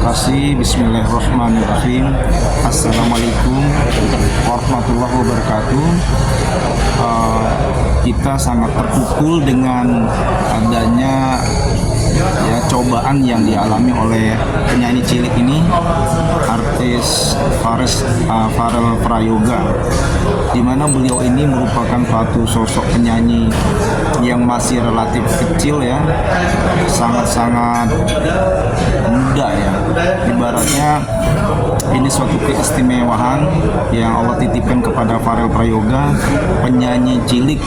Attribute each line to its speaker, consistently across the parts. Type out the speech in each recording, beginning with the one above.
Speaker 1: kasih. Bismillahirrahmanirrahim. Assalamualaikum warahmatullahi wabarakatuh. Kita sangat terpukul dengan adanya cobaan yang dialami oleh penyanyi cilik ini, artis Farel Prayoga, di mana beliau ini merupakan suatu sosok penyanyi yang masih relatif kecil ya, sangat-sangat muda ya. Ibaratnya ini suatu keistimewaan yang Allah titipkan kepada Farel Prayoga, penyanyi cilik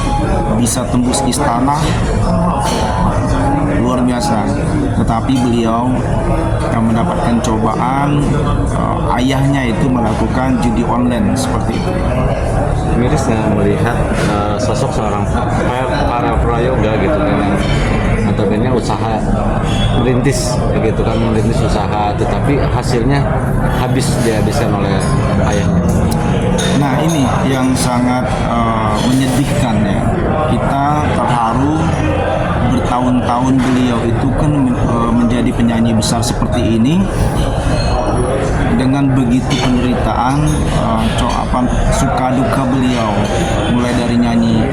Speaker 1: bisa tembus istana, luar biasa. Tetapi beliau yang mendapatkan cobaan, ayahnya itu melakukan judi online seperti itu.
Speaker 2: Miris nggak melihat sosok seorang Farel Prayoga gitu kan, notabene usaha merintis usaha, tetapi hasilnya dihabiskan oleh ayahnya.
Speaker 1: Nah, ini yang sangat menyedihkan ya. Kita terharu bertahun-tahun beliau itu kan menjadi penyanyi besar seperti ini, dengan begitu penderitaan, suka duka beliau, mulai dari nyanyi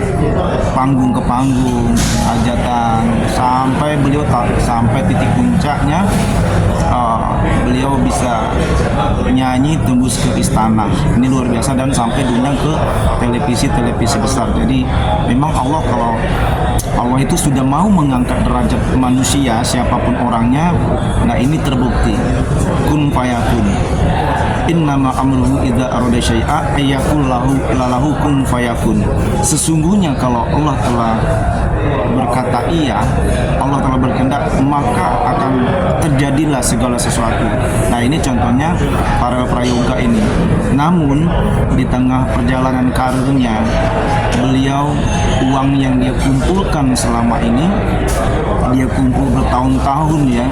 Speaker 1: panggung ke panggung, hajatan, sampai beliau sampai titik puncaknya beliau bisa nyanyi tembus ke istana. Ini luar biasa, dan sampai diundang ke televisi besar. Jadi memang kalau Allah itu sudah mau mengangkat derajat manusia siapapun orangnya, nah ini terbukti. Kun fayakun. Innama amruhu idza arada syai'a ayyakul lahu kun fayakun. Sesungguhnya kalau Allah telah berkata iya, Allah telah berkehendak, maka akan terjadilah segala sesuatu. Nah, ini contohnya Farel Prayoga ini. Namun di tengah perjalanan karirnya, beliau, uang yang dia kumpulkan selama ini, dia kumpul bertahun-tahun ya,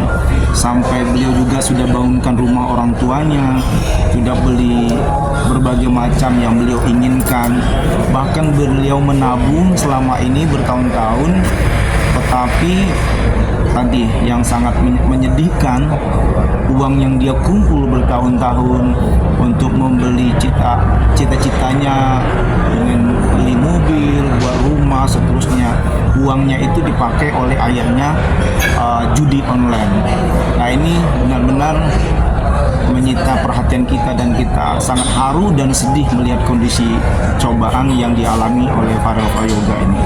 Speaker 1: sampai beliau juga sudah bangunkan rumah orang tuanya, sudah beli berbagai macam yang beliau inginkan, bahkan beliau menabung selama ini bertahun-tahun. Tetapi tadi yang sangat menyedihkan, uang yang dia kumpul bertahun-tahun untuk membeli cita-citanya, dengan beli mobil, buat rumah, seterusnya, uangnya itu dipakai oleh ayahnya judi online. Nah, ini benar-benar menyita perhatian kita, dan kita sangat haru dan sedih melihat kondisi cobaan yang dialami oleh Farel Prayoga ini.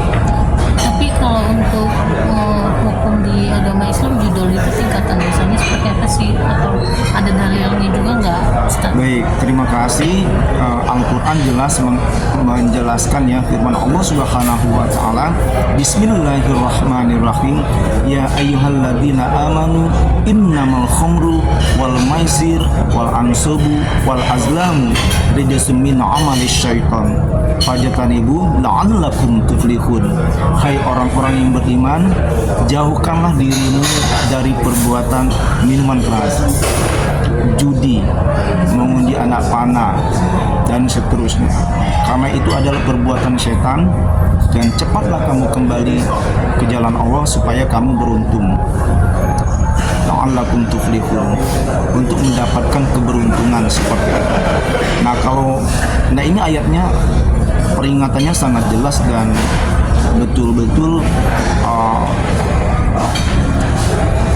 Speaker 3: Tapi kalau untuk hukum di agama Islam, judul itu tingkatan dosanya seperti apa sih? Atau ada dalilnya juga nggak, Ustaz?
Speaker 1: Baik, terima kasih. Al-Quran jelas menjelaskan ya, firman Allah Subhanahu wa Ta'ala, Bismillahirrahmanirrahim. Ya ayyuhalladzina amanu innamal khamru wal maisir wal ansabu wal azlamu rijsun min amalis syaitan fajtanibu la'allakum tuflihun. Hai orang-orang yang beriman, jauhkanlah dirimu dari perbuatan minuman keras, judi, mengundi anak panah, dan seterusnya, karena itu adalah perbuatan setan, dan cepatlah kamu kembali ke jalan Allah supaya kamu beruntung. La'allakum tuflihun, untuk mendapatkan keberuntungan seperti itu. Nah ini ayatnya peringatannya sangat jelas dan betul-betul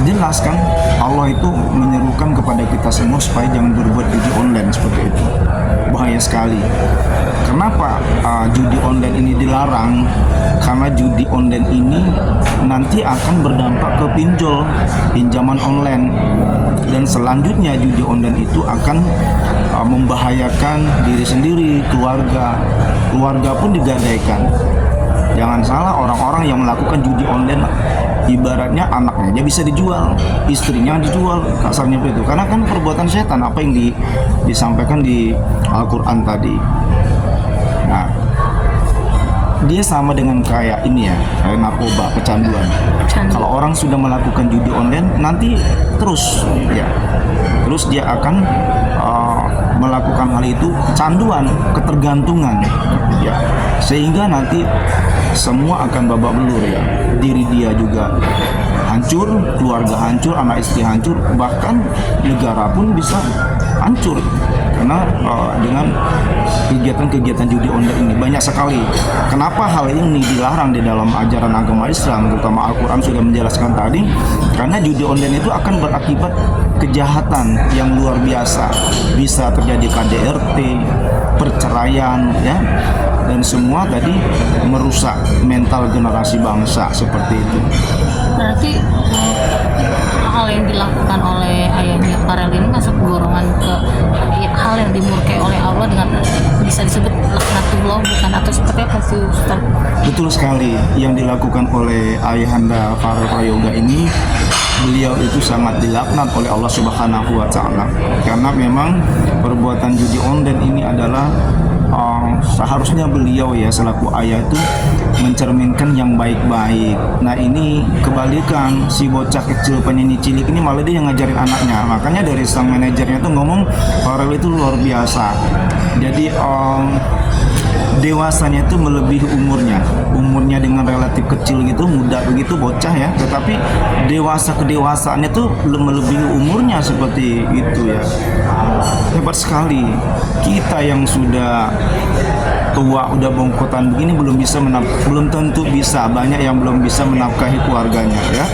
Speaker 1: jelas kan. Allah itu menyerukan kepada kita semua supaya jangan berbuat judi online seperti itu. Bahaya sekali. Kenapa judi online ini dilarang? Karena judi online ini nanti akan berdampak ke pinjaman online, dan selanjutnya judi online itu akan membahayakan diri sendiri, keluarga pun digadaikan. Jangan salah, orang-orang yang melakukan judi online, ibaratnya anaknya bisa dijual, istrinya dijual, kasarnya begitu. Karena kan perbuatan setan, apa yang disampaikan di Al-Quran tadi. Nah, dia sama dengan kayak ini ya, kayak narkoba, kecanduan. Kalau orang sudah melakukan judi online, nanti terus dia akan melakukan hal itu, kecanduan, ketergantungan ya, sehingga nanti semua akan babak belur ya. Diri dia juga hancur, keluarga hancur, anak istri hancur, bahkan negara pun bisa hancur karena dengan kegiatan-kegiatan judi online ini banyak sekali. Kenapa hal ini dilarang di dalam ajaran agama Islam, terutama Al-Quran sudah menjelaskan tadi, karena judi online itu akan berakibat kejahatan yang luar biasa, bisa terjadi KDRT, perceraian, ya, dan semua tadi merusak mental generasi bangsa seperti itu.
Speaker 3: Berarti hal yang dilakukan oleh ayahnya Farel ini masuk golongan ke hal yang dimurkai oleh Allah dengan bisa disebut laknatullah, bukan, atau seperti apa sih Ustaz?
Speaker 1: Betul sekali, yang dilakukan oleh ayahanda Farel Prayoga ini, beliau itu sangat dilaknat oleh Allah Subhanahu wa Ta'ala, karena memang perbuatan judi online ini adalah seharusnya beliau ya selaku ayah itu mencerminkan yang baik-baik. Nah, ini kebalikan, si bocah kecil penyanyi cilik ini malah dia yang ngajarin anaknya. Makanya dari sang manajernya tuh ngomong Farel itu luar biasa. Jadi dewasanya itu melebihi umurnya dengan relatif kecil gitu, muda begitu, bocah ya, tetapi kedewasaannya tuh melebihi umurnya seperti itu ya. Hebat sekali. Kita yang sudah tua, udah bongkotan begini belum tentu bisa, banyak yang belum bisa menafkahi keluarganya ya,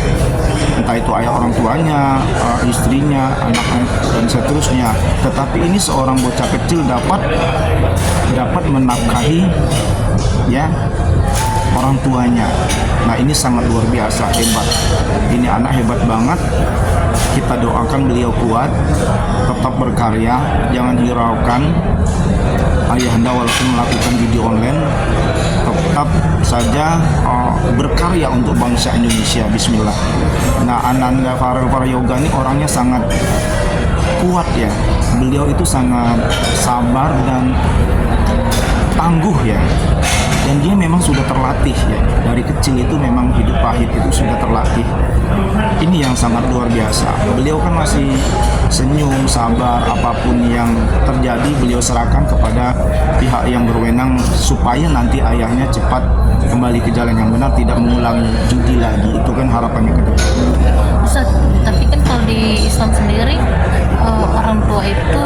Speaker 1: entah itu ayah orang tuanya, istrinya, anaknya, dan seterusnya. Tetapi ini seorang bocah kecil dapat menafkahi ya orang tuanya. Nah, ini sangat luar biasa, hebat. Ini anak hebat banget. Kita doakan beliau kuat, tetap berkarya, jangan hiraukan. Ayahanda walaupun melakukan video online, tetap saja berkarya untuk bangsa Indonesia. Bismillah. Nah, Ananda Farel Prayoga ini orangnya sangat kuat ya. Beliau itu sangat sabar dan tangguh ya, dan dia memang sudah terlatih ya, dari kecil itu memang hidup pahit itu sudah terlatih. Ini yang sangat luar biasa. Beliau kan masih senyum, sabar, apapun yang terjadi beliau serahkan kepada pihak yang berwenang supaya nanti ayahnya cepat kembali ke jalan yang benar, tidak mengulangi judi lagi. Itu kan harapannya ke depan.
Speaker 3: Ustaz, tapi kan kalau di Islam sendiri orang tua itu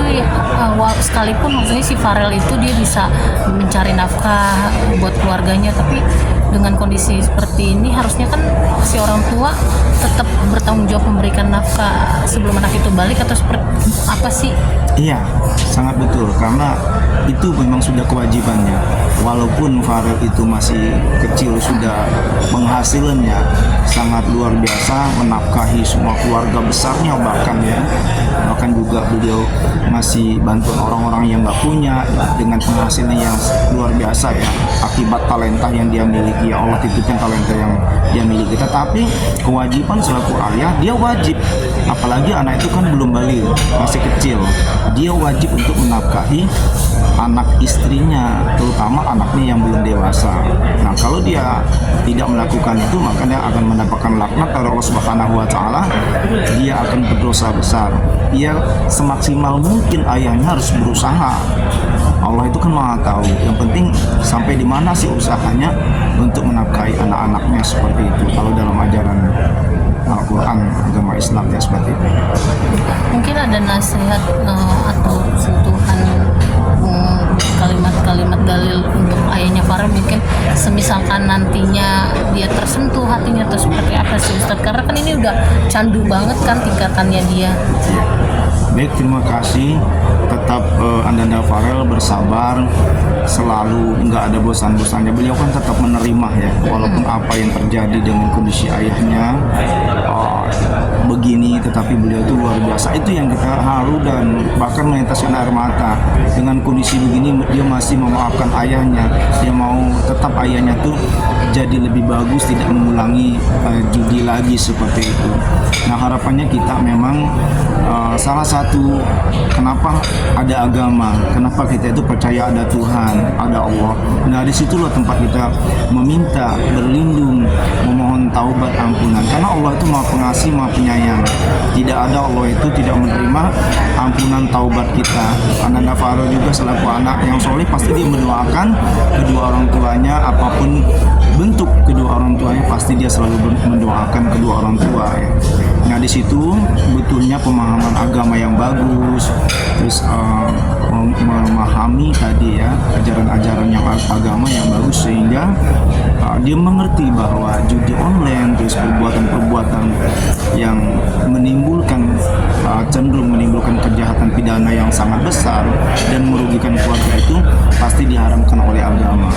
Speaker 3: sekalipun maksudnya si Farel itu dia bisa mencari nafkah buat keluarganya, tapi dengan kondisi seperti ini harusnya kan si orang tua tetap bertanggung jawab memberikan nafkah sebelum anak itu balik, atau seperti apa sih?
Speaker 1: Iya, sangat betul, karena itu memang sudah kewajibannya. Walaupun Farel itu masih kecil, sudah penghasilannya sangat luar biasa, menafkahi semua keluarga besarnya, bahkan juga beliau masih bantuan orang-orang yang nggak punya dengan penghasilan yang luar biasa ya, akibat talenta yang dia miliki. Ya Allah titipkan talenta yang dia miliki. Tetapi kewajiban selaku ayah, dia wajib, apalagi anak itu kan belum balik, masih kecil, dia wajib untuk menafkahi anak istrinya, terutama anaknya yang belum dewasa. Nah, kalau dia tidak melakukan itu, maka dia akan mendapatkan laknat dari Allah Subhanahu wa Ta'ala. Dia akan berdosa besar. Dia semaksimal mungkin ayahnya harus berusaha. Allah itu kan Maha tahu. Yang penting sampai di mana sih usahanya untuk menafkahi anak-anaknya, seperti itu. Kalau dalam ajaran Al-Quran agama Islam ya seperti itu.
Speaker 3: Mungkin ada nasihat atau sentuhan kalimat-kalimat dalil untuk ayahnya Farel, mungkin semisalkan nantinya dia tersentuh hatinya, atau seperti apa sih Ustaz? Karena kan ini udah candu banget kan tingkatannya dia.
Speaker 1: Baik, terima kasih. Tetap Ananda Farel bersabar, selalu nggak ada bosan-bosannya. Beliau kan tetap menerima ya, walaupun apa yang terjadi dengan kondisi ayahnya begini, tetapi beliau itu luar biasa. Itu yang kita haru dan bahkan meneteskan air mata. Dengan kondisi begini dia masih memaafkan ayahnya. Dia mau tetap ayahnya tuh jadi lebih bagus, tidak mengulangi judi lagi seperti itu. Nah, harapannya kita memang salah satu kenapa ada agama, kenapa kita itu percaya ada Tuhan, ada Allah. Nah, disitulah tempat kita meminta, berlindung, memohon taubat ampunan. Karena Allah itu Maha Pengasih, Maha Penyayang. Tidak ada Allah itu tidak menerima ampunan taubat kita. Ananda Farel juga selaku anak yang soleh, pasti dia mendoakan kedua orang tuanya apapun bentuk kedua orang tuanya, pasti dia selalu mendoakan kedua orang tua ya. Nah di situ betulnya pemahaman agama yang bagus, terus memahami tadi ya ajaran-ajaran yang agama yang bagus, sehingga dia mengerti bahwa judi online, terus perbuatan-perbuatan yang menimbulkan cenderung menimbulkan kejahatan pidana yang sangat besar dan merugikan keluarga itu pasti diharamkan oleh agama.